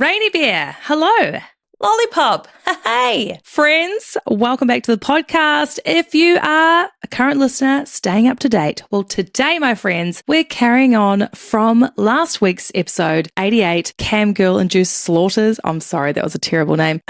Rainy Bear, hello. Lollipop, hey. Friends, welcome back to the podcast. If you are a current listener, staying up to date, well, today, my friends, we're carrying on from last week's episode 88, Cam Girl Induced Slaughters. I'm sorry, that was a terrible name.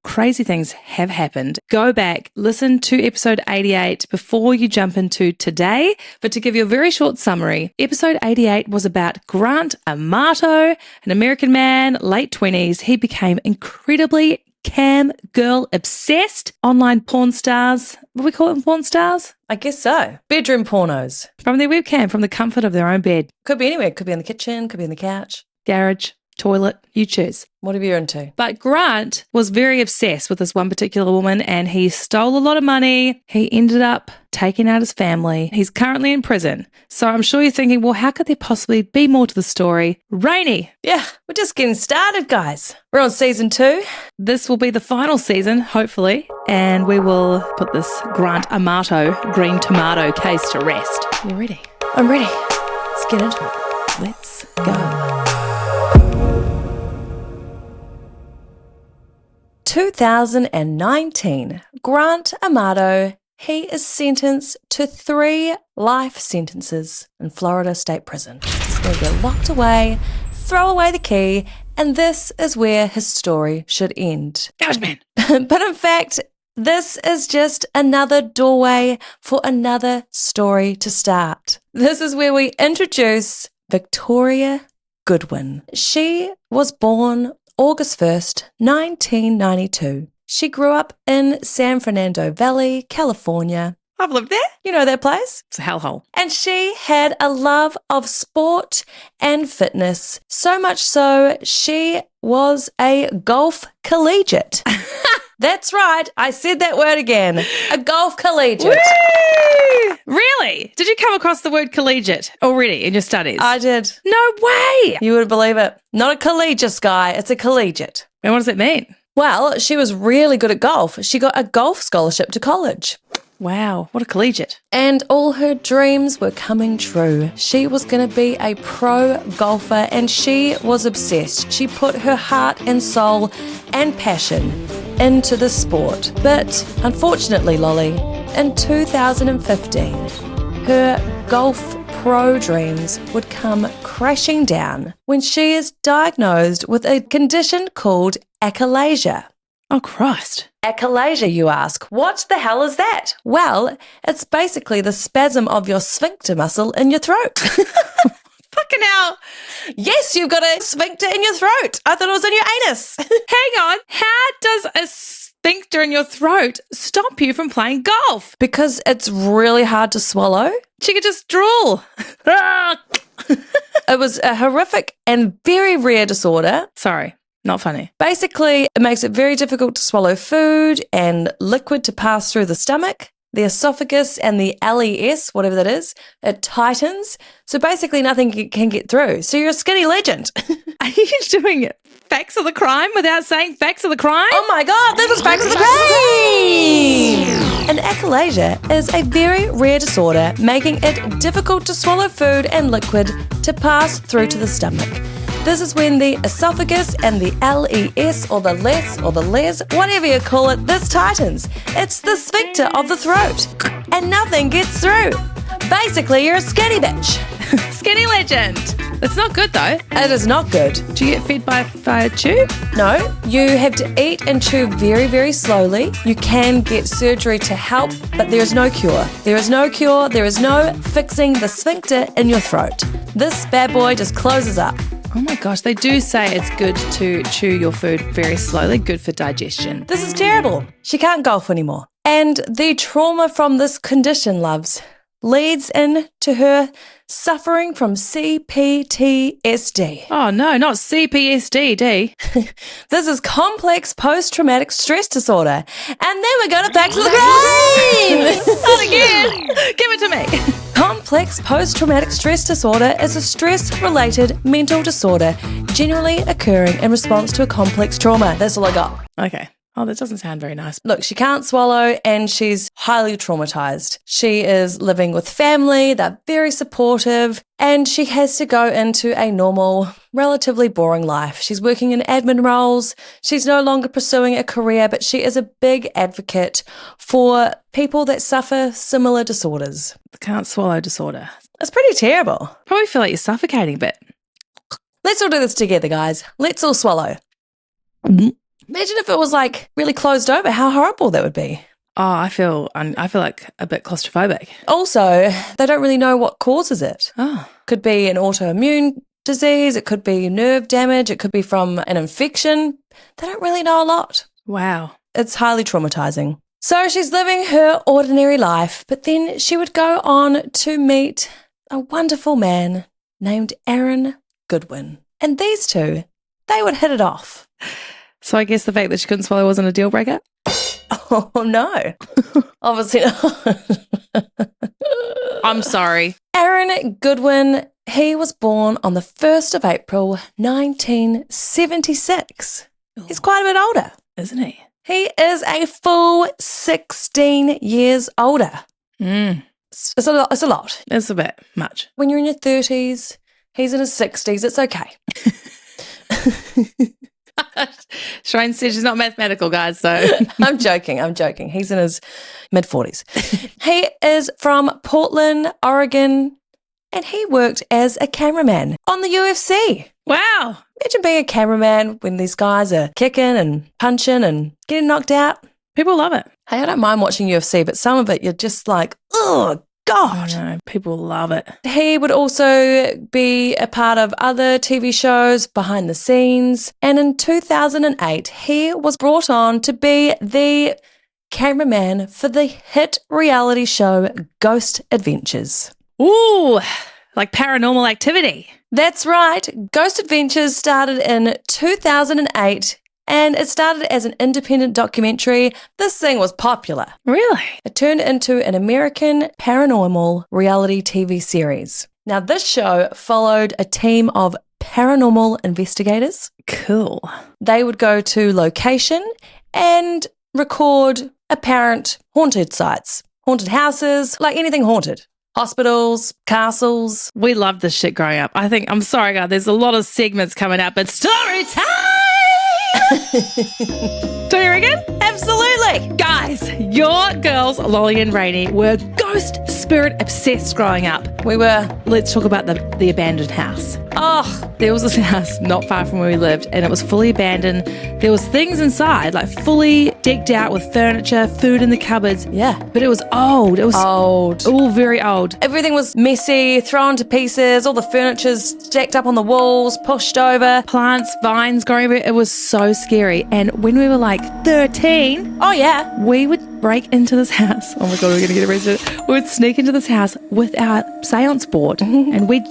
Crazy things have happened. Go back, listen to episode 88 before you jump into today. But to give you a very short summary, episode 88 was about Grant Amato, an American man, late 20s. He became incredibly cam girl obsessed. Online porn stars. What do we call them, porn stars? I guess so. Bedroom pornos. From their webcam, from the comfort of their own bed. Could be anywhere. Could be on the kitchen, could be on the couch. Garage, toilet, you choose. Whatever you're into. But Grant was very obsessed with this one particular woman and he stole a lot of money. He ended up taking out his family. He's currently in prison. So I'm sure you're thinking, well, how could there possibly be more to the story? Rainy. Yeah, we're just getting started, guys. We're on season 2. This will be the final season, hopefully, and we will put this Grant Amato green tomato case to rest. You ready? I'm ready. Let's get into it. Let's go. 2019, Grant Amato, he is sentenced to 3 life sentences in Florida State Prison. He's going to get locked away, throw away the key, and this is where his story should end. Garbage But in fact, this is just another doorway for another story to start. This is where we introduce Victoria Goodwin. She was born August 1st, 1992. She grew up in San Fernando Valley, California. I've lived there. You know that place? It's a hellhole. And she had a love of sport and fitness, so much so she was a golf collegiate. That's right. I said that word again. A golf collegiate. Whee! Really? Did you come across the word collegiate already in your studies? I did. No way. You wouldn't believe it. Not a collegiate guy. It's a collegiate. And what does it mean? Well, she was really good at golf. She got a golf scholarship to college. Wow, what a collegiate. And all her dreams were coming true. She was going to be a pro golfer and she was obsessed. She put her heart and soul and passion into the sport. But unfortunately, Lolly, in 2015, her golf pro dreams would come crashing down when she is diagnosed with a condition called achalasia. Oh, Christ. Achalasia, you ask. What the hell is that? Well, it's basically the spasm of your sphincter muscle in your throat. Fucking hell. Yes, you've got a sphincter in your throat. I thought it was in your anus. Hang on. How does a sphincter in your throat stop you from playing golf? Because it's really hard to swallow. She could just drool. It was a horrific and very rare disorder. Sorry. Not funny. Basically, it makes it very difficult to swallow food and liquid to pass through the stomach, the esophagus and the LES, whatever that is. It tightens. So basically nothing can get through. So you're a skinny legend. Are you doing facts of the crime without saying facts of the crime? Oh my God, this is facts of the crime! An achalasia is a very rare disorder, making it difficult to swallow food and liquid to pass through to the stomach. This is when the esophagus and the LES or the les, whatever you call it, this tightens. It's the sphincter of the throat and nothing gets through. Basically, you're a skinny bitch. Skinny legend. It's not good though. It is not good. Do you get fed by a tube? No, you have to eat and chew very, very slowly. You can get surgery to help, but there is no cure. There is no cure. There is no fixing the sphincter in your throat. This bad boy just closes up. Oh my gosh, they do say it's good to chew your food very slowly, good for digestion. This is terrible. She can't golf anymore. And the trauma from this condition, loves, leads into her suffering from CPTSD. Oh no, not CPSD, D. This is complex post-traumatic stress disorder. And then we're going to back to the crime! Not again! Give it to me. Complex post-traumatic stress disorder is a stress-related mental disorder generally occurring in response to a complex trauma. That's all I got. Okay. Oh, that doesn't sound very nice. Look, she can't swallow and she's highly traumatized. She is living with family, they're very supportive, and she has to go into a normal, relatively boring life. She's working in admin roles. She's no longer pursuing a career, but she is a big advocate for people that suffer similar disorders. The can't swallow disorder. It's pretty terrible. Probably feel like you're suffocating a bit. Let's all do this together, guys. Let's all swallow. Imagine if it was like really closed over, how horrible that would be. Oh, I feel like a bit claustrophobic. Also, they don't really know what causes it. Oh. Could be an autoimmune disease, it could be nerve damage, it could be from an infection. They don't really know a lot. Wow. It's highly traumatizing. So she's living her ordinary life, but then she would go on to meet a wonderful man named Aaron Goodwin. And these two, they would hit it off. So I guess the fact that she couldn't swallow wasn't a deal breaker? Oh, no. Obviously not. I'm sorry. Aaron Goodwin, he was born on the 1st of April, 1976. He's quite a bit older. Isn't he? He is a full 16 years older. It's a lot. It's a bit much. When you're in your 30s, he's in his 60s, it's okay. Shrine said she's not mathematical, guys, so. I'm joking. He's in his mid-40s. He is from Portland, Oregon, and he worked as a cameraman on the UFC. Wow. Imagine being a cameraman when these guys are kicking and punching and getting knocked out. People love it. Hey, I don't mind watching UFC, but some of it you're just like, oh, God. I know. People love it. He would also be a part of other TV shows behind the scenes. And in 2008, he was brought on to be the cameraman for the hit reality show Ghost Adventures. Ooh, like Paranormal Activity. That's right. Ghost Adventures started in 2008 and it started as an independent documentary. This thing was popular. Really? It turned into an American paranormal reality TV series. Now, this show followed a team of paranormal investigators. Cool. They would go to location and record apparent haunted sites, haunted houses, like anything haunted. Hospitals, castles. We loved this shit growing up. I'm sorry, God, there's a lot of segments coming up, but story time! Don't you reckon? Absolutely. Guys, your girls, Lolly and Rainey, were ghost spirit obsessed growing up. We were. Let's talk about the abandoned house. Oh, There was this house not far from where we lived, and it was fully abandoned. There was things inside, like fully decked out with furniture, food in the cupboards. yeah. But it was old. It was Old. all very old. Everything was messy, thrown to pieces, all the furniture's stacked up on the walls, pushed over. Plants, vines growing everywhere. It was so scary. And when we were like 13, Oh, yeah. we would break into this house. Oh my God, we're going to get arrested. We would sneak into this house with our seance board and we'd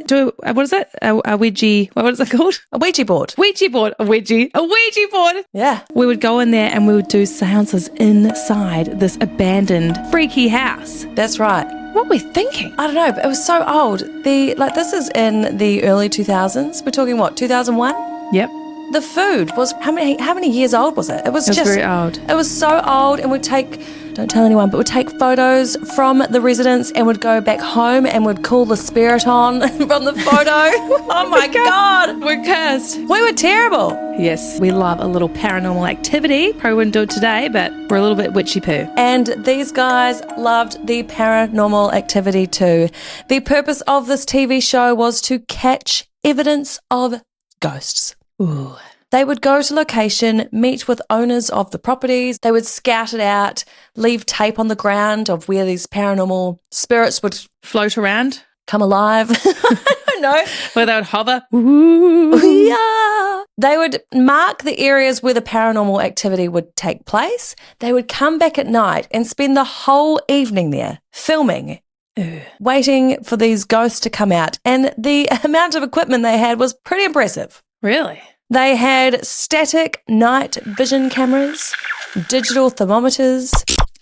do, what is it? A Ouija, what is it called? A Ouija board. Ouija board. A Ouija board. Yeah. We would go in there and we would do seances inside this abandoned, freaky house. That's right. What were we thinking? I don't know, but it was so old. This is in the early 2000s. We're talking what, 2001? Yep. The food was, how many years old was it? It was just very old. It was so old, and we'd take, don't tell anyone, but we'd take photos from the residents and would go back home and would call the spirit on from the photo. Oh my God. We're cursed. We were terrible. Yes, we love a little paranormal activity. Probably wouldn't do it today, but we're a little bit witchy poo. And these guys loved the paranormal activity too. The purpose of this TV show was to catch evidence of ghosts. Ooh. They would go to location, meet with owners of the properties. They would scout it out, leave tape on the ground of where these paranormal spirits would Float around. come alive. I don't know. Where they would hover. Ooh. Yeah. They would mark the areas where the paranormal activity would take place. They would come back at night and spend the whole evening there filming, waiting for these ghosts to come out. And the amount of equipment they had was pretty impressive. Really? They had static night vision cameras, digital thermometers,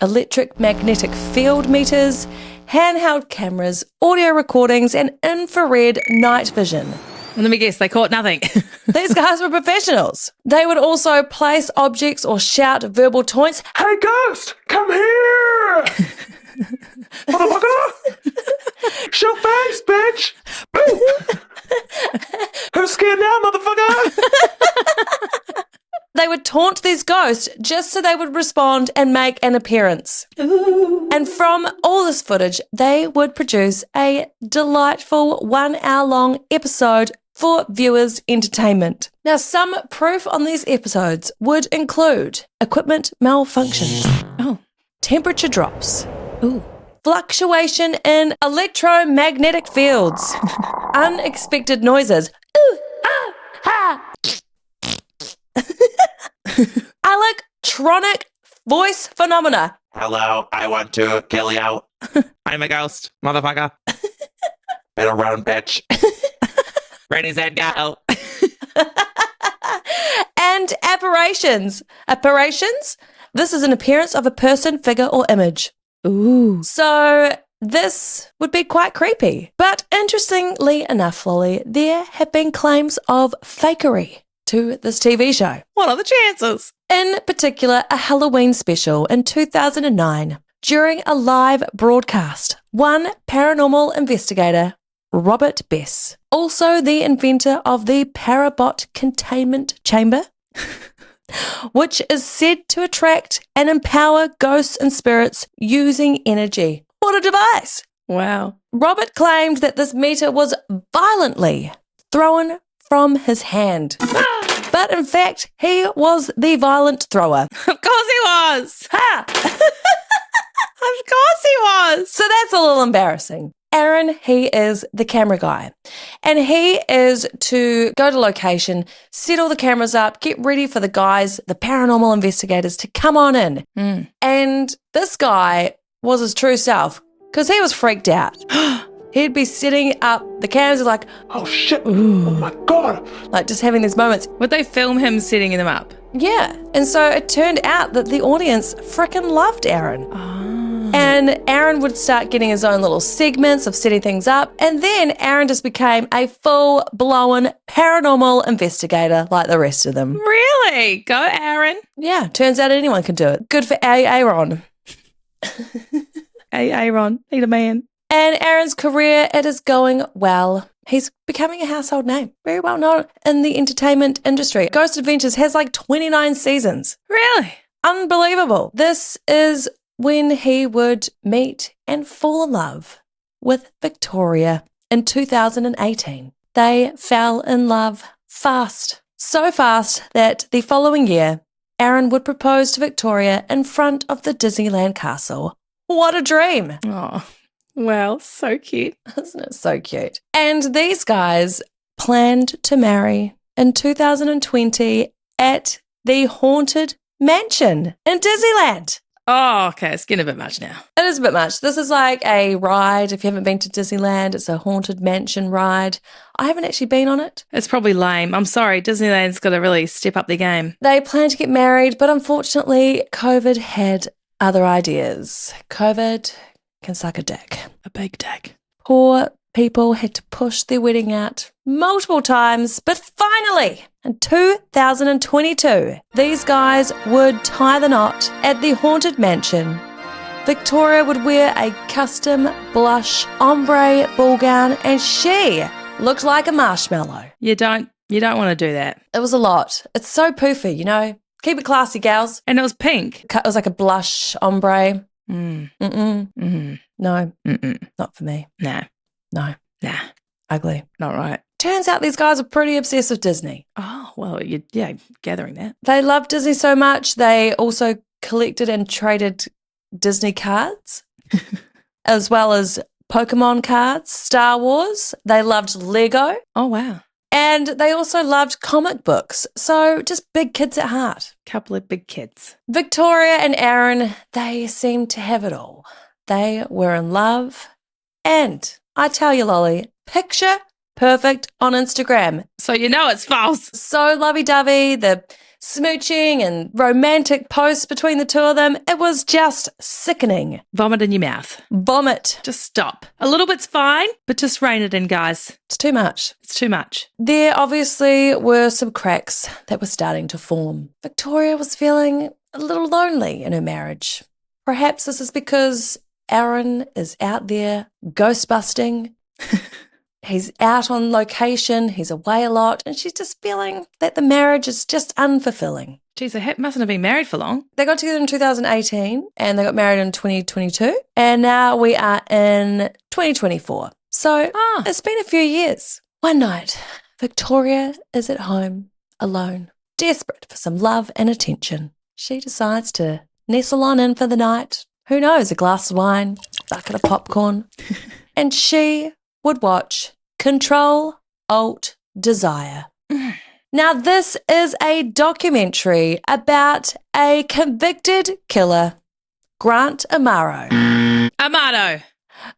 electric magnetic field meters, handheld cameras, audio recordings, and infrared night vision. Let me guess, they caught nothing. These guys were professionals. They would also place objects or shout verbal taunts. Hey, ghost, come here! Motherfucker! Show face, bitch! Boo! Who's scared now, motherfucker? They would taunt these ghosts just so they would respond and make an appearance. Ooh. And from all this footage, they would produce a delightful 1 hour long episode for viewers' entertainment. Now, some proof on these episodes would include equipment malfunctions, temperature drops, fluctuation in electromagnetic fields, unexpected noises, electronic voice phenomena. Hello, I want to kill you. I'm a ghost, motherfucker. Better run, bitch. Ready, set, go. And apparitions. Apparitions? This is an appearance of a person, figure, or image. Ooh. So this would be quite creepy. But interestingly enough, Lolly, there have been claims of fakery to this TV show. What are the chances? In particular, a Halloween special in 2009. During a live broadcast, one paranormal investigator, Robert Bess, also the inventor of the Parabot containment chamber, which is said to attract and empower ghosts and spirits using energy. What a device! Wow. Robert claimed that this meter was violently thrown from his hand. But in fact, he was the violent thrower. Of course he was. Ha! Of course he was. So that's a little embarrassing. Aaron, he is the camera guy, and he is to go to location, set all the cameras up, get ready for the guys, the paranormal investigators, to come on in. And this guy was his true self because he was freaked out. He'd be setting up the cameras like, Oh, shit. Ooh. Oh, my God. like just having these moments. Would they film him setting them up? Yeah. And so it turned out that the audience frickin' loved Aaron. And Aaron would start getting his own little segments of setting things up. And then Aaron just became a full-blown paranormal investigator like the rest of them. Really? Go, Aaron. Yeah, turns out anyone can do it. Good for Aaron. Hey, Aaron, need a man. And Aaron's career, it is going well. He's becoming a household name, very well known in the entertainment industry. Ghost Adventures has like 29 seasons. Really? Unbelievable. This is when he would meet and fall in love with Victoria in 2018. They fell in love fast. So fast that the following year, Aaron would propose to Victoria in front of the Disneyland castle. What a dream. Oh, well, so cute. Isn't it so cute? And these guys planned to marry in 2020 at the Haunted Mansion in Disneyland. Oh, okay. It's getting a bit much now. It is a bit much. This is like a ride. If you haven't been to Disneyland, it's a Haunted Mansion ride. I haven't actually been on it. It's probably lame. I'm sorry. Disneyland's got to really step up their game. They planned to get married, but unfortunately, COVID had other ideas. COVID can suck a dick. A big dick. Poor people had to push their wedding out multiple times, but finally, in 2022, these guys would tie the knot at the Haunted Mansion. Victoria would wear a custom blush ombre ball gown, and she looked like a marshmallow. You don't want to do that. It was a lot. It's so poofy, you know. Keep it classy, gals. And it was pink. It was like a blush ombre. Mm. Mm-mm. Mm-hmm. No, Mm-mm. not for me. Nah. No, Nah. ugly. Not right. Turns out these guys are pretty obsessed with Disney. Oh, well, gathering that. They love Disney so much, they also collected and traded Disney cards, as well as Pokemon cards, Star Wars. They loved Lego. Oh, wow. And they also loved comic books. So just big kids at heart. Couple of big kids. Victoria and Aaron, they seemed to have it all. They were in love. And I tell you, Lolly, picture perfect on Instagram. So you know it's false. So lovey-dovey, the smooching and romantic posts between the two of them. It was just sickening. Vomit in your mouth. Vomit. Just stop. A little bit's fine, but just rein it in, guys. It's too much. It's too much. There obviously were some cracks that were starting to form. Victoria was feeling a little lonely in her marriage. Perhaps this is because Aaron is out there ghost busting. He's out on location, he's away a lot, and she's just feeling that the marriage is just unfulfilling. Geez, they mustn't have been married for long. They got together in 2018 and they got married in 2022, and now we are in 2024. So it's been a few years. One night, Victoria is at home, alone, desperate for some love and attention. She decides to nestle on in for the night. Who knows, a glass of wine, bucket of popcorn, and she would watch Control, Alt, Desire. Now, this is a documentary about a convicted killer, Grant Amato. Amato.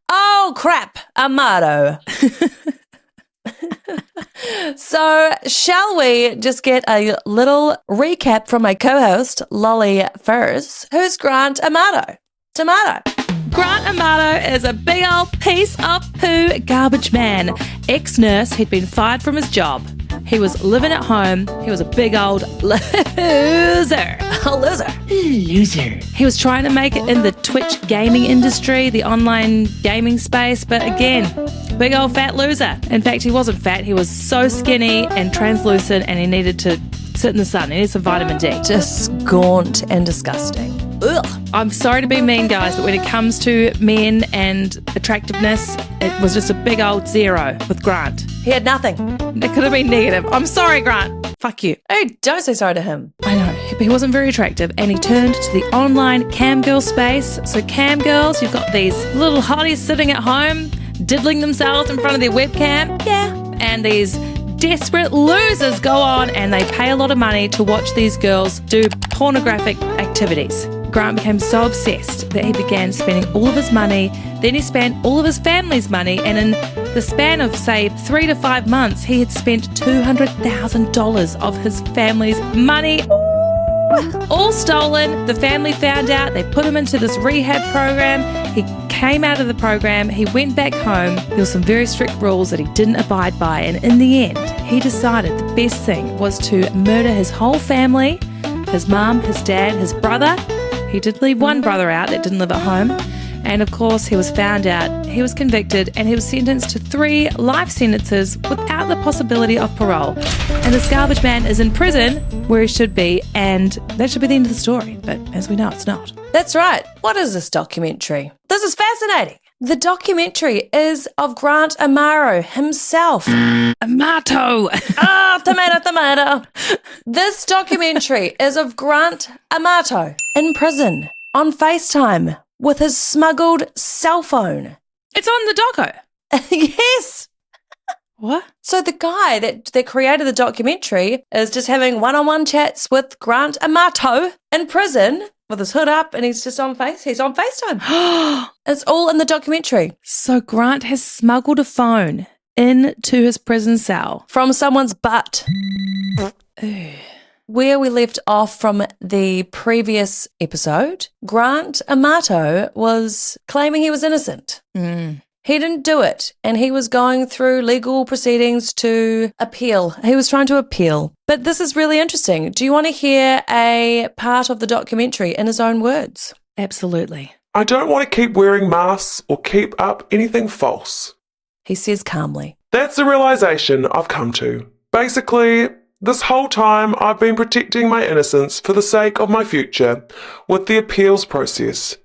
Oh, crap, Amato. So, shall we just get a little recap from my co-host, Lolly first? Who's Grant Amato? Tomato. Grant Amato is a big old piece of poo garbage man. Ex-nurse, he'd been fired from his job. He was living at home. He was a big old loser. A loser. Loser. He was trying to make it in the Twitch gaming industry, the online gaming space, but again, big old fat loser. In fact, he wasn't fat. He was so skinny and translucent, and he needed to sit in the sun. He needed some vitamin D. Just gaunt and disgusting. Ugh. I'm sorry to be mean, guys, but when it comes to men and attractiveness, it was just a big old zero with Grant. He had nothing. It could have been negative. I'm sorry, Grant. Fuck you. Oh, don't say sorry to him. I know, he wasn't very attractive, and he turned to the online cam girl space. So cam girls, you've got these little hotties sitting at home, diddling themselves in front of their webcam. Yeah. And these desperate losers go on and they pay a lot of money to watch these girls do pornographic activities. Grant became so obsessed that he began spending all of his money. Then he spent all of his family's money, and in the span of, say, 3 to 5 months, he had spent $200,000 of his family's money. All stolen. The family found out. They put him into this rehab program. He came out of the program. He went back home. There were some very strict rules that he didn't abide by, and in the end, he decided the best thing was to murder his whole family, his mum, his dad, his brother. He did leave one brother out that didn't live at home. And of course, he was found out, he was convicted, and he was sentenced to 3 life sentences without the possibility of parole. And this garbage man is in prison where he should be, and that should be the end of the story. But as we know, it's not. That's right. What is this documentary? This is fascinating. The documentary is of Grant Amato himself. Amato! Tomato. This documentary is of Grant Amato in prison on FaceTime with his smuggled cell phone. It's on the doco. Yes. What? So the guy that created the documentary is just having one-on-one chats with Grant Amato in prison with his hood up, and he's on FaceTime. It's all in the documentary. So Grant has smuggled a phone into his prison cell. From someone's butt. Ew. Where we left off from the previous episode, Grant Amato was claiming he was innocent. He didn't do it, and he was going through legal proceedings to appeal. He was trying to appeal. But this is really interesting. Do you want to hear a part of the documentary in his own words? Absolutely. I don't want to keep wearing masks or keep up anything false. He says calmly. That's the realization I've come to. Basically, this whole time I've been protecting my innocence for the sake of my future with the appeals process.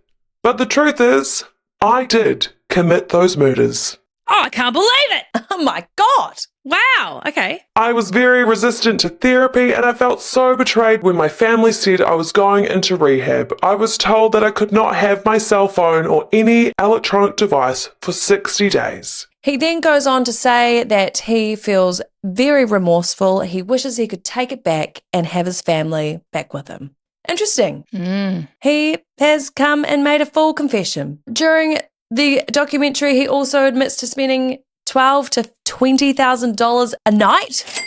But the truth is, I did commit those murders. Oh, I can't believe it. Oh my God. Wow. Okay. I was very resistant to therapy, and I felt so betrayed when my family said I was going into rehab. I was told that I could not have my cell phone or any electronic device for 60 days. He then goes on to say that he feels very remorseful. He wishes he could take it back and have his family back with him. Interesting. He has come and made a full confession. During the documentary, he also admits to spending $12,000 to $20,000 a night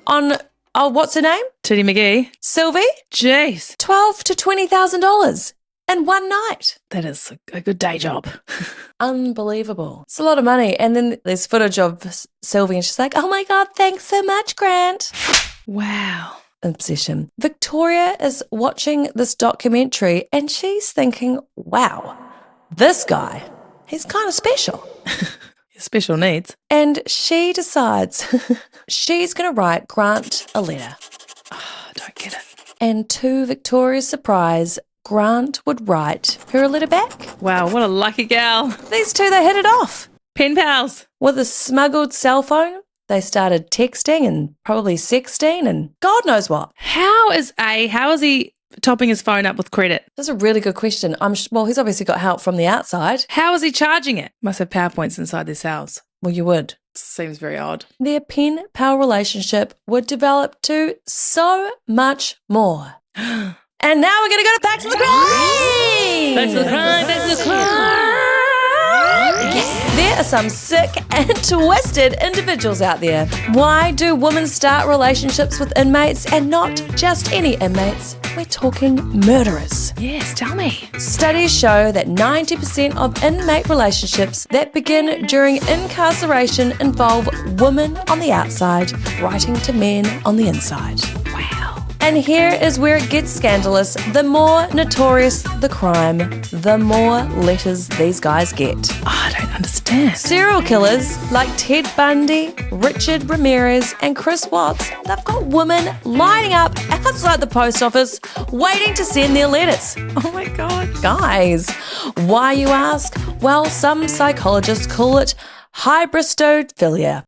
on, what's her name? Titty McGee. Sylvie? Jeez. $12,000 to $20,000 in one night. That is a good day job. Unbelievable. It's a lot of money. And then there's footage of Sylvie and she's like, oh my God, thanks so much, Grant. Wow. Obsession. Victoria is watching this documentary and she's thinking, wow, this guy, he's kind of special. Special needs. And she decides she's going to write Grant a letter. Oh, I don't get it. And to Victoria's surprise, Grant would write her a letter back. Wow, what a lucky gal. These two, they hit it off. Pen pals. With a smuggled cell phone, they started texting and probably sexting and God knows what. How is he topping his phone up with credit? That's a really good question. Well, he's obviously got help from the outside. How is he charging it? Must have PowerPoints inside their cells. Well, you would. Seems very odd. Their pen-pal relationship would develop to so much more. And now we're going to go back to the crime! Back to the crime, back to the crime! There are some sick and twisted individuals out there. Why do women start relationships with inmates and not just any inmates? We're talking murderers. Yes, tell me. Studies show that 90% of inmate relationships that begin during incarceration involve women on the outside writing to men on the inside. Wow. And here is where it gets scandalous. The more notorious the crime, the more letters these guys get. Oh, I don't understand. Serial killers like Ted Bundy, Richard Ramirez, and Chris Watts, they've got women lining up outside the post office waiting to send their letters. Oh my God. Guys, why you ask? Well, some psychologists call it hybristophilia.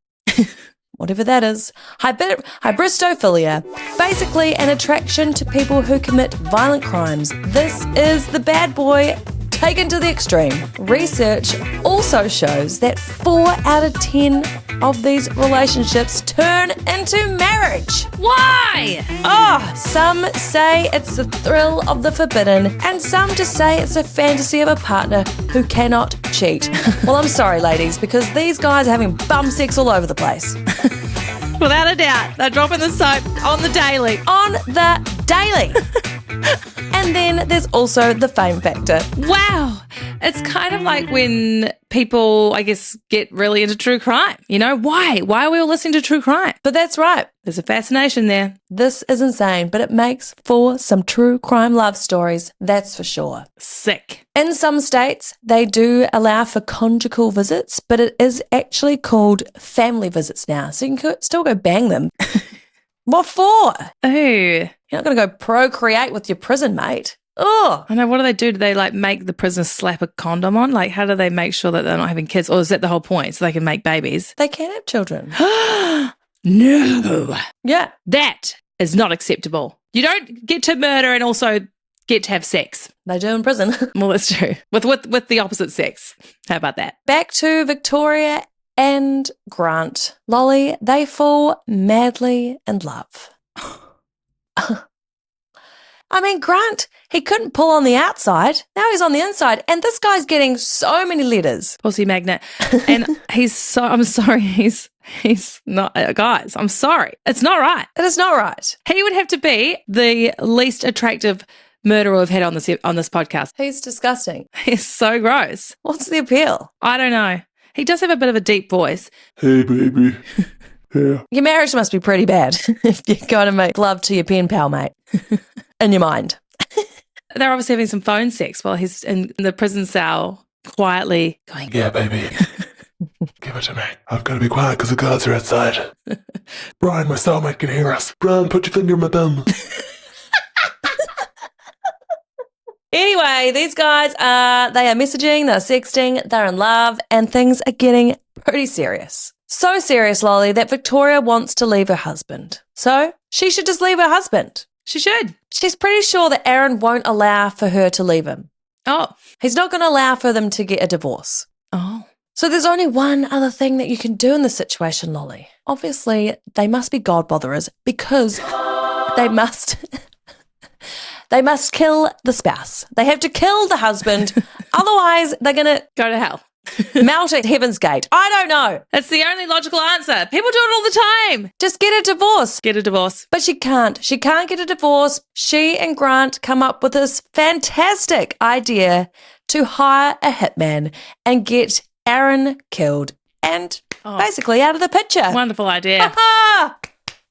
Whatever that is. Hybristophilia. Basically an attraction to people who commit violent crimes. This is the bad boy taken to the extreme. Research also shows that 4 out of 10 of these relationships turn into marriage. Why? Some say it's the thrill of the forbidden, and some just say it's a fantasy of a partner who cannot cheat. Well, I'm sorry, ladies, because these guys are having bum sex all over the place. Without a doubt. They're dropping the soap on the daily. On the daily. And then there's also the fame factor. Wow. It's kind of like when people, I guess, get really into true crime. You know, why? Why are we all listening to true crime? But that's right. There's a fascination there. This is insane, but it makes for some true crime love stories, that's for sure. Sick. In some states, they do allow for conjugal visits, but it is actually called family visits now. So you can still go bang them. What for? Ooh. You're not going to go procreate with your prison mate. Oh, I know. What do they do? Do they like make the prisoners slap a condom on? Like, how do they make sure that they're not having kids? Or is that the whole point? So they can make babies? they can have children. No. Yeah. That is not acceptable. You don't get to murder and also get to have sex. They do in prison. Well, that's true. With the opposite sex. How about that? Back to Victoria and Grant. Lolly, they fall madly in love. I mean, Grant, he couldn't pull on the outside. Now he's on the inside. And this guy's getting so many letters. Pussy magnet. And I'm sorry, he's not, guys, I'm sorry. It's not right. It is not right. He would have to be the least attractive murderer we've had on this podcast. He's disgusting. He's so gross. What's the appeal? I don't know. He does have a bit of a deep voice. Hey, baby. Yeah. Your marriage must be pretty bad if you're going to make love to your pen pal mate in your mind. They're obviously having some phone sex while he's in the prison cell quietly going, Yeah, baby. Give it to me. I've got to be quiet because the guards are outside. Brian, my cellmate can hear us. Brian, put your finger in my thumb. Anyway, these guys they are messaging, they're sexting, they're in love, and things are getting pretty serious. So serious, Lolly, that Victoria wants to leave her husband. So she should just leave her husband. she should. She's pretty sure that Aaron won't allow for her to leave him. Oh. He's not going to allow for them to get a divorce. Oh. So there's only one other thing that you can do in this situation, Lolly. Obviously, they must be godbotherers because they must kill the spouse. They have to kill the husband. Otherwise, they're going to Go to hell. Melt at Heaven's Gate. I don't know. That's the only logical answer. People do it all the time. Just get a divorce. Get a divorce. But she can't. She can't get a divorce. She and Grant come up with this fantastic idea to hire a hitman and get Aaron killed and basically out of the picture. Wonderful idea.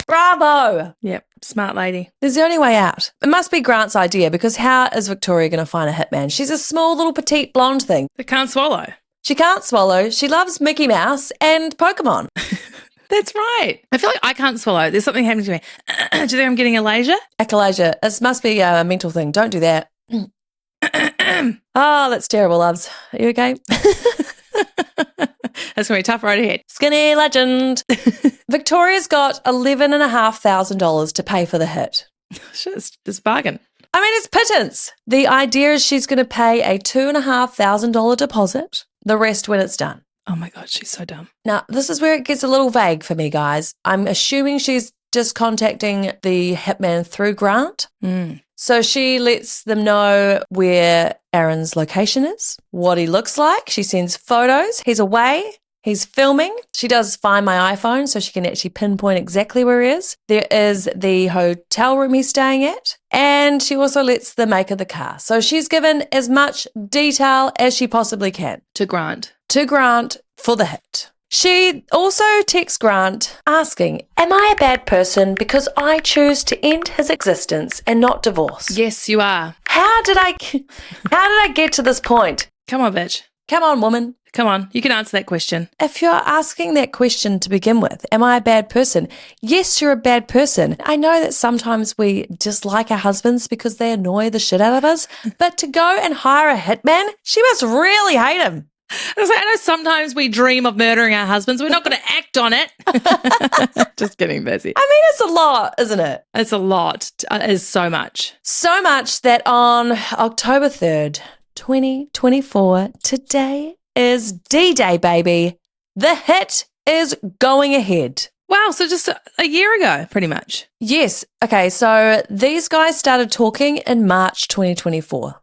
Bravo. Yep. Smart lady. There's the only way out. It must be Grant's idea because how is Victoria going to find a hitman? She's a small little petite blonde thing. They can't swallow. She can't swallow. She loves Mickey Mouse and Pokemon. That's right. I feel like I can't swallow. There's something happening to me. Do you think I'm getting Alasia? Achalasia. This must be a mental thing. Don't do that. Oh, that's terrible, loves. Are you okay? That's going to be tough road ahead. Skinny legend. Victoria's got $11,500 to pay for the hit. It's bargain. I mean, it's pittance. The idea is she's going to pay a $2,500 deposit, the rest when it's done. Oh my God, she's so dumb. Now, this is where it gets a little vague for me, guys. I'm assuming she's just contacting the hitman through Grant. So she lets them know where Aaron's location is, what he looks like. She sends photos. He's away. He's filming. She does find my iPhone so she can actually pinpoint exactly where he is. There is the hotel room he's staying at. And she also lets the make of the car. So she's given as much detail as she possibly can. To Grant. To Grant for the hit. She also texts Grant asking, am I a bad person because I choose to end his existence and not divorce? Yes, you are. How did I get to this point? Come on, bitch. Come on, woman. Come on. You can answer that question. If you're asking that question to begin with, am I a bad person? Yes, you're a bad person. I know that sometimes we dislike our husbands because they annoy the shit out of us, but to go and hire a hitman, she must really hate him. I know sometimes we dream of murdering our husbands. We're not going to act on it. Just kidding, Bessie. I mean, it's a lot, isn't it? It's a lot. It is so much. So much that on October 3rd, 2024, today is D-Day, baby. The hit is going ahead. Wow, so just a year ago, pretty much. Yes. Okay, so these guys started talking in March 2024.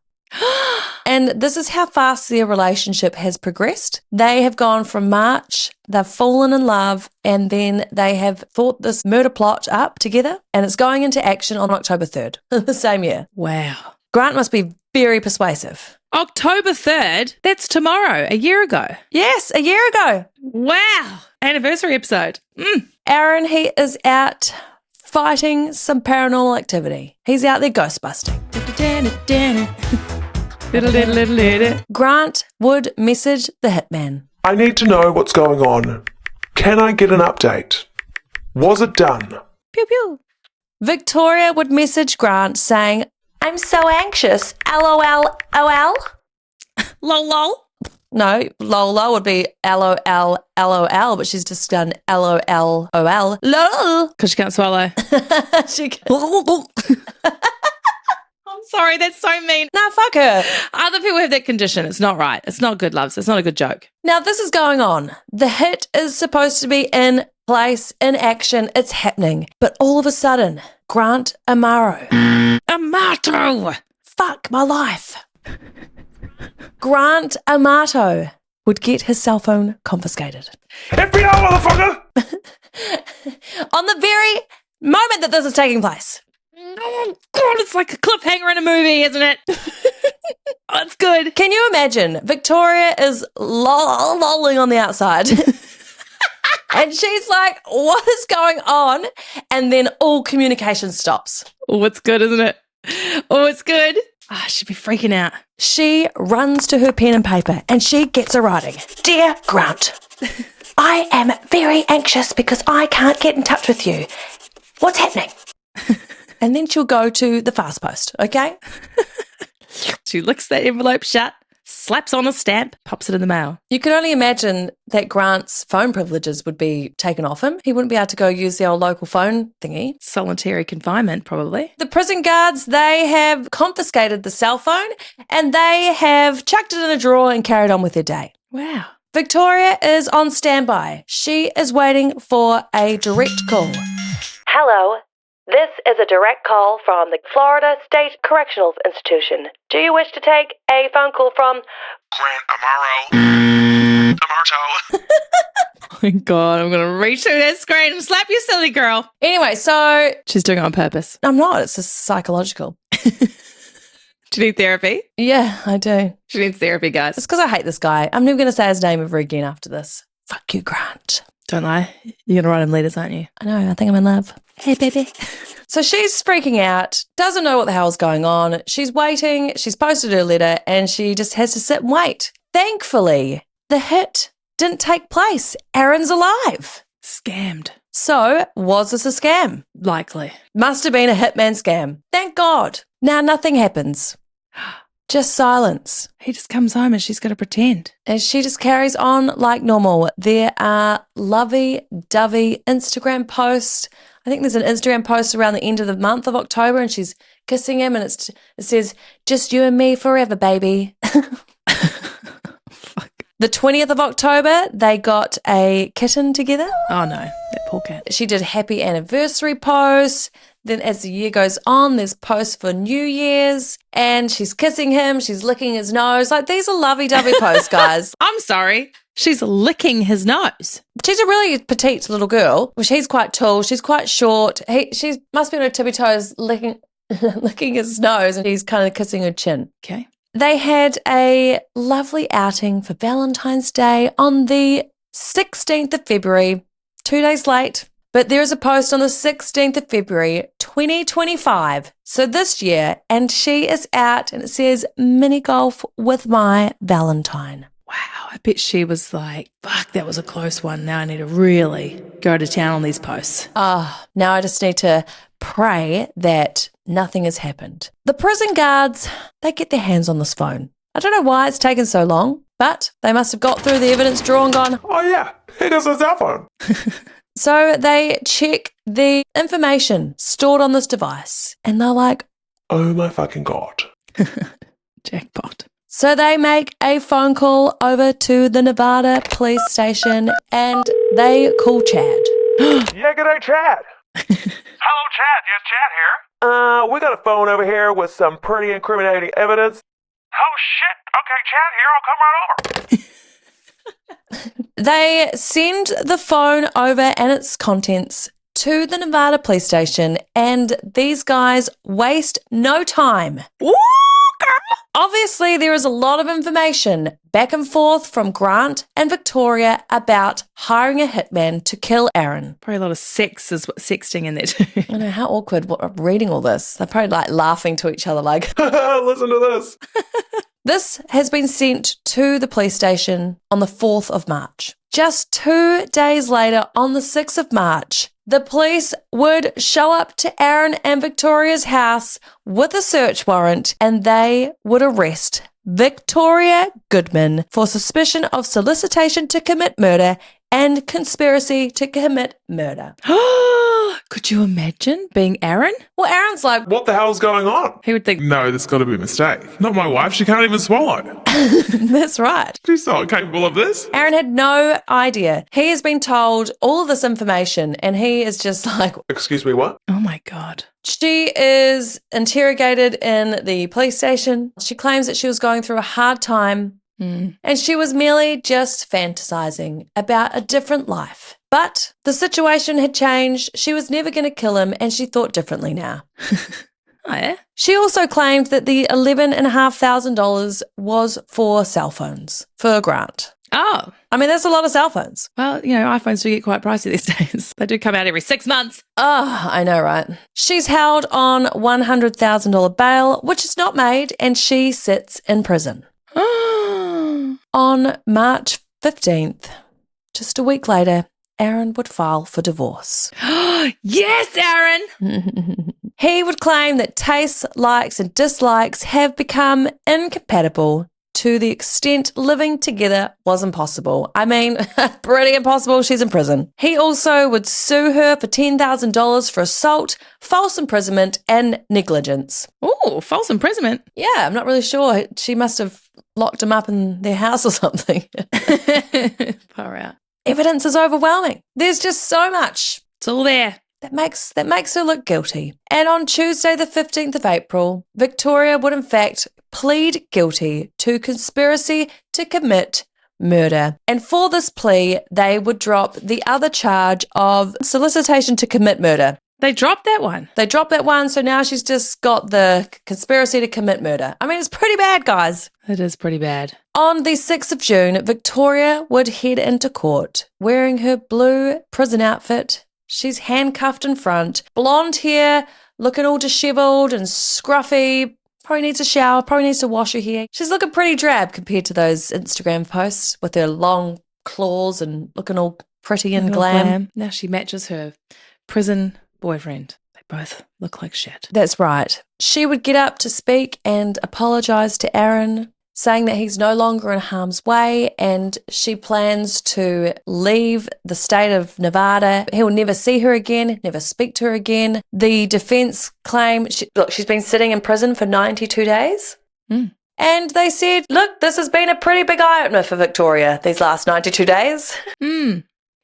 And this is how fast their relationship has progressed. They have gone from March, they've fallen in love, and then they have thought this murder plot up together, and it's going into action on October 3rd, the same year. Wow. Grant must be very persuasive. October 3rd? That's tomorrow, a year ago. Yes, a year ago. Wow. Anniversary episode. Aaron, he is out fighting some paranormal activity. He's out there ghost busting. Grant would message the hitman. I need to know what's going on. Can I get an update? Was it done? Pew pew. Victoria would message Grant saying, I'm so anxious, LOL, OL. Lol lol. No, lol would be LOL, LOL, but she's just done LOL, OL. LOL. Because she can't swallow. She can. I'm sorry, that's so mean. Nah, fuck her. Other people have that condition. It's not right. It's not good, loves. It's not a good joke. Now, this is going on. The hit is supposed to be in place, in action. It's happening. But all of a sudden, Grant Amato. Amato! Fuck my life. Grant Amato would get his cell phone confiscated. FBI, motherfucker! On the very moment that this is taking place. Oh, God, it's like a cliffhanger in a movie, isn't it? Oh, it's good. Can you imagine? Victoria is lolling on the outside. And she's like, what is going on? And then all communication stops. Oh, it's good, isn't it? Oh, it's good. I should be freaking out. She runs to her pen and paper and she gets a writing. Dear Grant, I am very anxious because I can't get in touch with you. What's happening? And then she'll go to the fast post, okay? She licks that envelope shut, slaps on a stamp, pops it in the mail. You can only imagine that Grant's phone privileges would be taken off him. He wouldn't be able to go use the old local phone thingy. Solitary confinement, probably. The prison guards, they have confiscated the cell phone and they have chucked it in a drawer and carried on with their day. Wow. Victoria is on standby. She is waiting for a direct call. Hello, This is a direct call from the Florida State Correctional Institution. Do you wish to take a phone call from Grant Amato. Oh my God, I'm going to reach through that screen and slap you, silly girl. Anyway, so She's doing it on purpose. I'm not. It's just psychological. Do you need therapy? Yeah, I do. She needs therapy, guys. It's because I hate this guy. I'm never going to say his name ever again after this. Fuck you, Grant. Don't lie. You're going to write him letters, aren't you? I know. I think I'm in love. Hey, baby. So she's freaking out, doesn't know what the hell's going on. She's waiting. She's posted her letter and she just has to sit and wait. Thankfully, the hit didn't take place. Aaron's alive. Scammed. So, was this a scam? Likely. Must have been a hitman scam. Thank God. Now nothing happens. Just silence. He just comes home and she's got to pretend. And she just carries on like normal. There are lovey-dovey Instagram posts. I think there's an Instagram post around the end of the month of October and she's kissing him and it says, just you and me forever, baby. Fuck. The 20th of October, they got a kitten together. Oh, no. That poor cat. She did happy anniversary posts. Then as the year goes on, there's posts for New Year's and she's kissing him. She's licking his nose. Like, these are lovey-dovey posts, guys. I'm sorry. She's licking his nose. She's a really petite little girl. Well, she's quite tall. She's quite short. She must be on her tippy toes licking his nose and he's kind of kissing her chin. Okay. They had a lovely outing for Valentine's Day on the 16th of February, 2 days late. But there's a post on the 16th of February, 2025. So this year, and she is out and it says, mini golf with my Valentine. Wow. I bet she was like, fuck, that was a close one. Now I need to really go to town on these posts. Now I just need to pray that nothing has happened. The prison guards, they get their hands on this phone. I don't know why it's taken so long, but they must have got through the evidence drawer and gone, Oh yeah, it is a cell phone. So they check the information stored on this device and they're like, Oh my fucking God. Jackpot. so they make a phone call over to the Nevada police station and they call Chad. Yeah, good day, Chad. Hello, Chad. Yes, Chad here. We got a phone over here with some pretty incriminating evidence. Oh, shit. Okay, Chad here. I'll come right over. They send the phone over and its contents to the Nevada police station and these guys waste no time. Ooh, girl. Obviously, there is a lot of information back and forth from Grant and Victoria about hiring a hitman to kill Aaron. Probably a lot of sexting in there too. I know, how awkward reading all this. They're probably like laughing to each other like, Listen to this. This has been sent to the police station on the 4th of March. Just 2 days later, on the 6th of March, the police would show up to Aaron and Victoria's house with a search warrant and they would arrest Victoria Goodwin for suspicion of solicitation to commit murder and conspiracy to commit murder. Could you imagine being Aaron? Well, Aaron's like, What the hell's going on? He would think, No, this got to be a mistake. Not my wife. She can't even swallow. that's right. She's not capable of this. Aaron had no idea. He has been told all of this information and he is just like, Excuse me, what? oh my God. she is interrogated in the police station. She claims that she was going through a hard time and she was merely just fantasizing about a different life. But the situation had changed. She was never going to kill him and she thought differently now. Oh, yeah? She also claimed that the $11,500 was for cell phones for Grant. Oh, I mean, that's a lot of cell phones. well, you know, iPhones do get quite pricey these days. They do come out every 6 months. Oh, I know, right? She's held on $100,000 bail, which is not made, and she sits in prison. On March 15th, just a week later, Aaron would file for divorce. Yes, Aaron. He would claim that tastes, likes, and dislikes have become incompatible to the extent living together was impossible. I mean, pretty impossible. She's in prison. He also would sue her for $10,000 for assault, false imprisonment, and negligence. Oh, false imprisonment. Yeah, I'm not really sure. She must have locked him up in their house or something. Far out. Evidence is overwhelming. There's just so much. It's all there. That makes her look guilty. And on Tuesday, the 15th of April, Victoria would in fact plead guilty to conspiracy to commit murder. And for this plea, they would drop the other charge of solicitation to commit murder. They dropped that one. They dropped that one, so now she's just got the conspiracy to commit murder. I mean, it's pretty bad, guys. It is pretty bad. On the 6th of June, Victoria would head into court wearing her blue prison outfit. She's handcuffed in front, blonde hair, looking all disheveled and scruffy. Probably needs a shower, probably needs to wash her hair. She's looking pretty drab compared to those Instagram posts with her long claws and looking all pretty and glam. Now she matches her prison boyfriend. They both look like shit. That's right. She would get up to speak and apologise to Aaron, saying that he's no longer in harm's way and she plans to leave the state of Nevada. He'll never see her again, never speak to her again. The defence claim, she's been sitting in prison for 92 days. And they said, look, this has been a pretty big eye-opener for Victoria these last 92 days.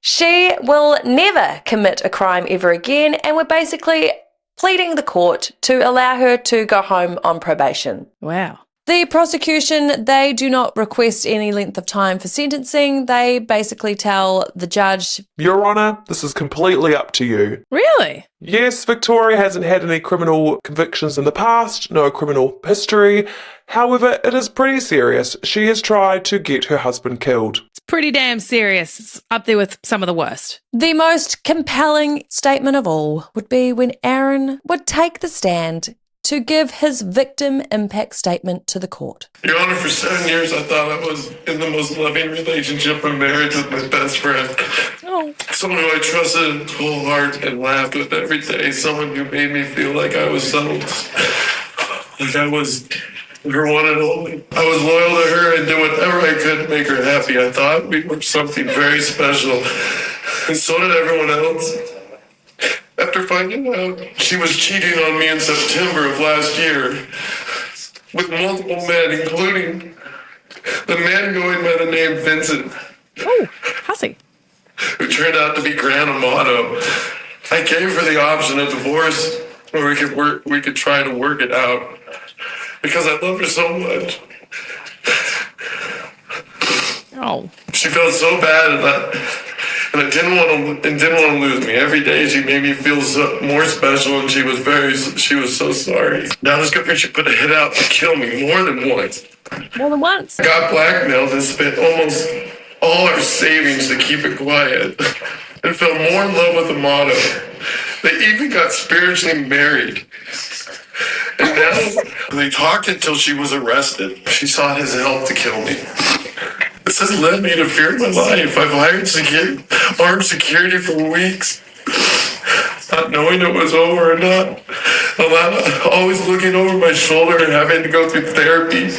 She will never commit a crime ever again, and we're basically pleading the court to allow her to go home on probation. Wow. The prosecution, they do not request any length of time for sentencing. They basically tell the judge, Your Honour, this is completely up to you. Really? Yes, Victoria hasn't had any criminal convictions in the past, no criminal history. However, it is pretty serious. She has tried to get her husband killed. It's pretty damn serious. It's up there with some of the worst. the most compelling statement of all would be when Aaron would take the stand to give his victim impact statement to the court. Your Honor, for 7 years I thought I was in the most loving relationship and marriage with my best friend. Oh. Someone who I trusted whole heart and laughed with every day. Someone who made me feel like I was settled. Like I was her one and only. I was loyal to her and did whatever I could to make her happy. I thought we were something very special. And so did everyone else. After finding out she was cheating on me in September of last year with multiple men, including the man going by the name Vincent. Oh, hussy. Who turned out to be Grant Amato. I gave her the option of divorce, or we could try to work it out. Because I love her so much. Oh. She felt so bad and I didn't want to lose me. Every day she made me feel more special, and she was so sorry. Now this girlfriend, she put a hit out to kill me more than once. More than once? I got blackmailed and spent almost all our savings to keep it quiet, and fell more in love with Amato. They even got spiritually married. And now they talked until she was arrested. She sought his help to kill me. This has led me to fear my life. I've hired armed security for weeks, not knowing it was over or not. Always looking over my shoulder and having to go through therapy,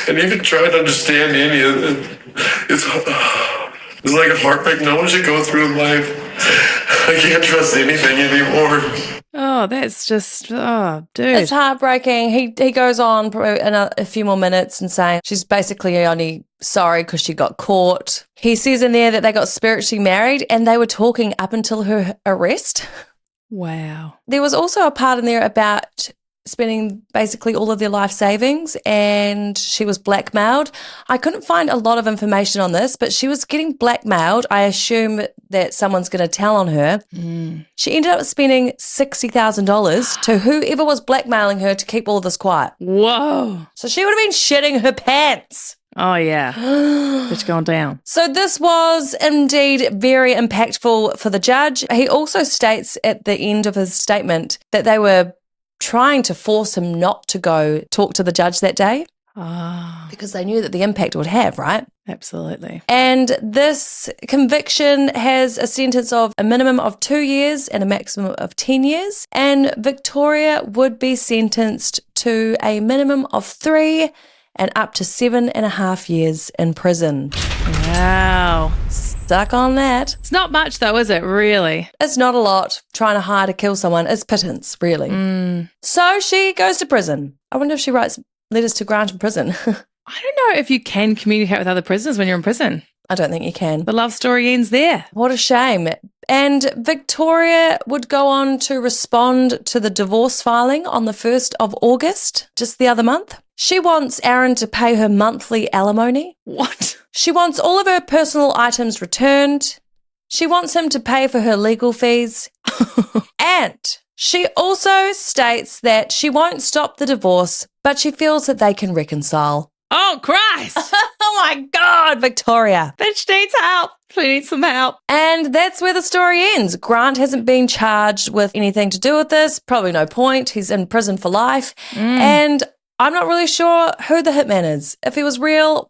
and even trying to understand any of it. It's like a heartbreak no one should go through in life. I can't trust anything anymore. Oh, that's just, oh, dude. It's heartbreaking. He goes on for a few more minutes and saying she's basically only sorry because she got caught. He says in there that they got spiritually married and they were talking up until her arrest. Wow. There was also a part in there about spending basically all of their life savings, and she was blackmailed. I couldn't find a lot of information on this, but she was getting blackmailed. I assume that someone's going to tell on her. She ended up spending $60,000 to whoever was blackmailing her to keep all this quiet. Whoa. So she would have been shitting her pants. Oh, yeah. It's gone down. So this was indeed very impactful for the judge. He also states at the end of his statement that they were trying to force him not to go talk to the judge that day because they knew that the impact it would have, right? Absolutely. And this conviction has a sentence of a minimum of 2 years and a maximum of 10 years. And Victoria would be sentenced to a minimum of 3 and up to 7.5 years in prison. Wow. Stuck on that. It's not much though, is it, really? It's not a lot. Trying to hire to kill someone is pittance, really. So she goes to prison. I wonder if she writes letters to Grant in prison. I don't know if you can communicate with other prisoners when you're in prison. I don't think you can. The love story ends there. What a shame. And Victoria would go on to respond to the divorce filing on the 1st of August, just the other month. She wants Aaron to pay her monthly alimony. What? She wants all of her personal items returned. She wants him to pay for her legal fees. And she also states that she won't stop the divorce, but she feels that they can reconcile. Oh, Christ. Oh my God, Victoria. Bitch needs help. She needs some help. And that's where the story ends. Grant hasn't been charged with anything to do with this. Probably no point. He's in prison for life. And I'm not really sure who the hitman is. If he was real,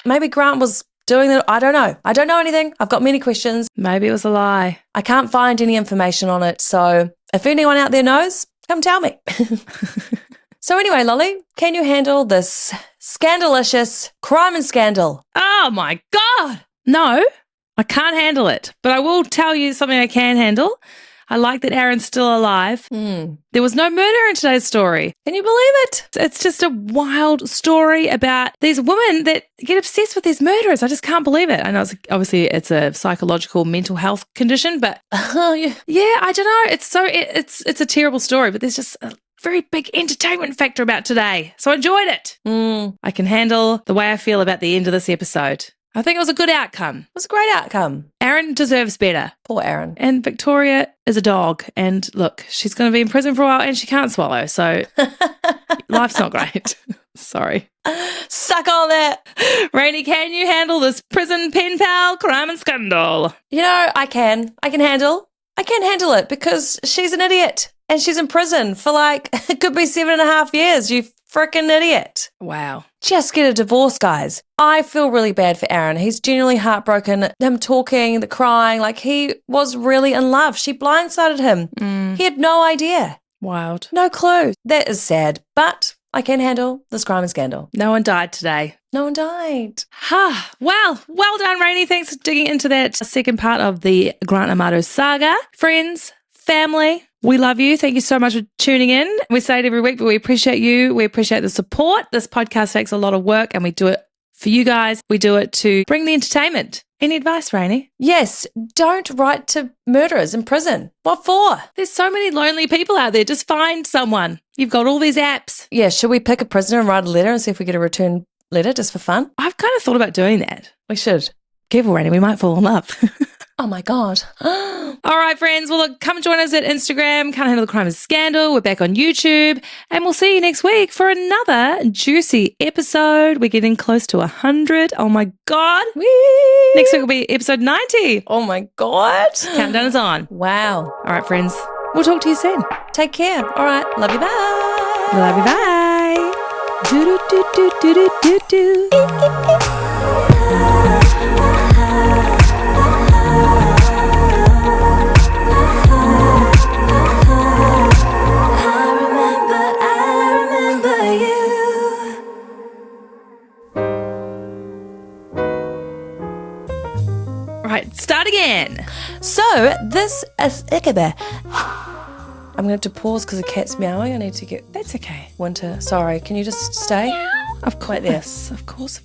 maybe Grant was doing that. I don't know. I don't know anything. I've got many questions. Maybe it was a lie. I can't find any information on it. So if anyone out there knows, come tell me. So anyway, Lolly, can you handle this scandalicious crime and scandal? Oh, my God. No, I can't handle it. But I will tell you something I can handle. I like that Aaron's still alive. There was no murder in today's story. Can you believe it? It's just a wild story about these women that get obsessed with these murderers. I just can't believe it. I know it's a psychological mental health condition, but yeah, I don't know. It's a terrible story, but there's just a very big entertainment factor about today. So I enjoyed it. I can handle the way I feel about the end of this episode. I think it was a good outcome. It was a great outcome. Aaron deserves better. Poor Aaron. And Victoria is a dog. And look, she's going to be in prison for a while and she can't swallow. So life's not great. Sorry. Suck on that. Rainey, can you handle this prison pen pal crime and scandal? You know, I can handle it because she's an idiot and she's in prison for it could be 7.5 years. You freaking idiot. Wow. Just get a divorce, guys. I feel really bad for Aaron. He's genuinely heartbroken. Him talking, the crying, he was really in love. She blindsided him. He had no idea. Wild. No clue. That is sad, but I can handle this crime and scandal. No one died today. No one died. Well done, Rainey. Thanks for digging into that second part of the Grant Amato saga. Friends, family, we love you. Thank you so much for tuning in. We say it every week, but we appreciate you. We appreciate the support. This podcast takes a lot of work and we do it for you guys. We do it to bring the entertainment. Any advice, Rainey? Yes, don't write to murderers in prison. What for? There's so many lonely people out there. Just find someone. You've got all these apps. Yeah, should we pick a prisoner and write a letter and see if we get a return letter just for fun? I've kind of thought about doing that. We should. Careful, Rainey. We might fall in love. Oh, my God. All right, friends. Well, look, come join us at Instagram. Can't Handle the Crime and Scandal. We're back on YouTube. And we'll see you next week for another juicy episode. We're getting close to 100. Oh, my God. Whee! Next week will be episode 90. Oh, my God. Countdown is on. Wow. All right, friends. We'll talk to you soon. Take care. All right. Love you. Bye. Love you. Bye. Do do do do do do do do. Right, start again. So, this is Ichabod. I'm going to have to pause because the cat's meowing. I need to get... That's okay. Winter. Sorry, can you just stay? Of course. Like this. Of course.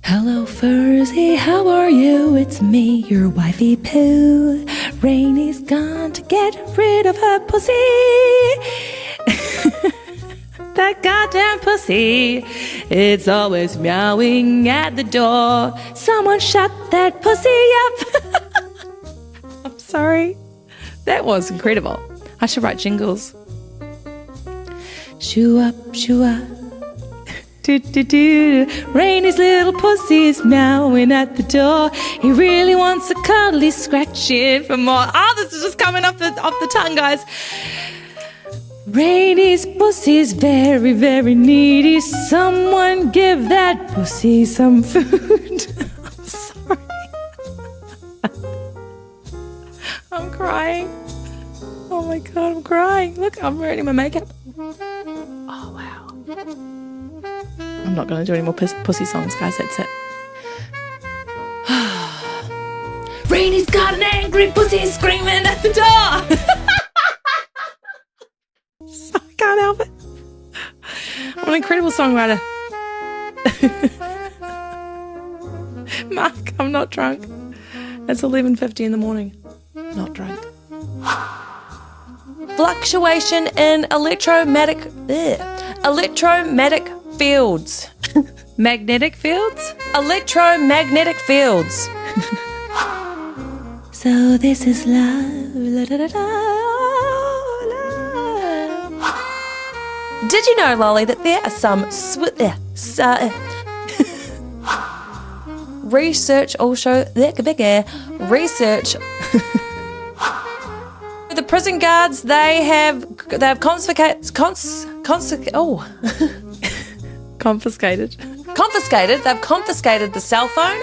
Hello, Furzy, how are you? It's me, your wifey Pooh. Rainy's gone to get rid of her pussy. That goddamn pussy. It's always meowing at the door. Someone shut that pussy up. I'm sorry. That was incredible. I should write jingles. Shoo up, shoo up. Do, do, do. Rainy's little pussy's meowing at the door. He really wants a cuddly scratching for more. Oh, this is just coming off the tongue, guys. Rainy's pussy's very, very needy. Someone give that pussy some food. I'm sorry. I'm crying. Oh my God, I'm crying. Look, I'm ruining my makeup. Oh, wow. I'm not going to do any more pussy songs, guys. That's it. Rainy's got an angry pussy screaming at the door. I can't help it. I'm an incredible songwriter. Mark, I'm not drunk. It's 11:50 in the morning. Not drunk. Fluctuation in electromagnetic fields. Magnetic fields? Electromagnetic fields. So this is love. La, da, da, da, love. Did you know, Lolly, that there are some research also research. The prison guards, they have confiscated. Confiscated. They've confiscated the cell phone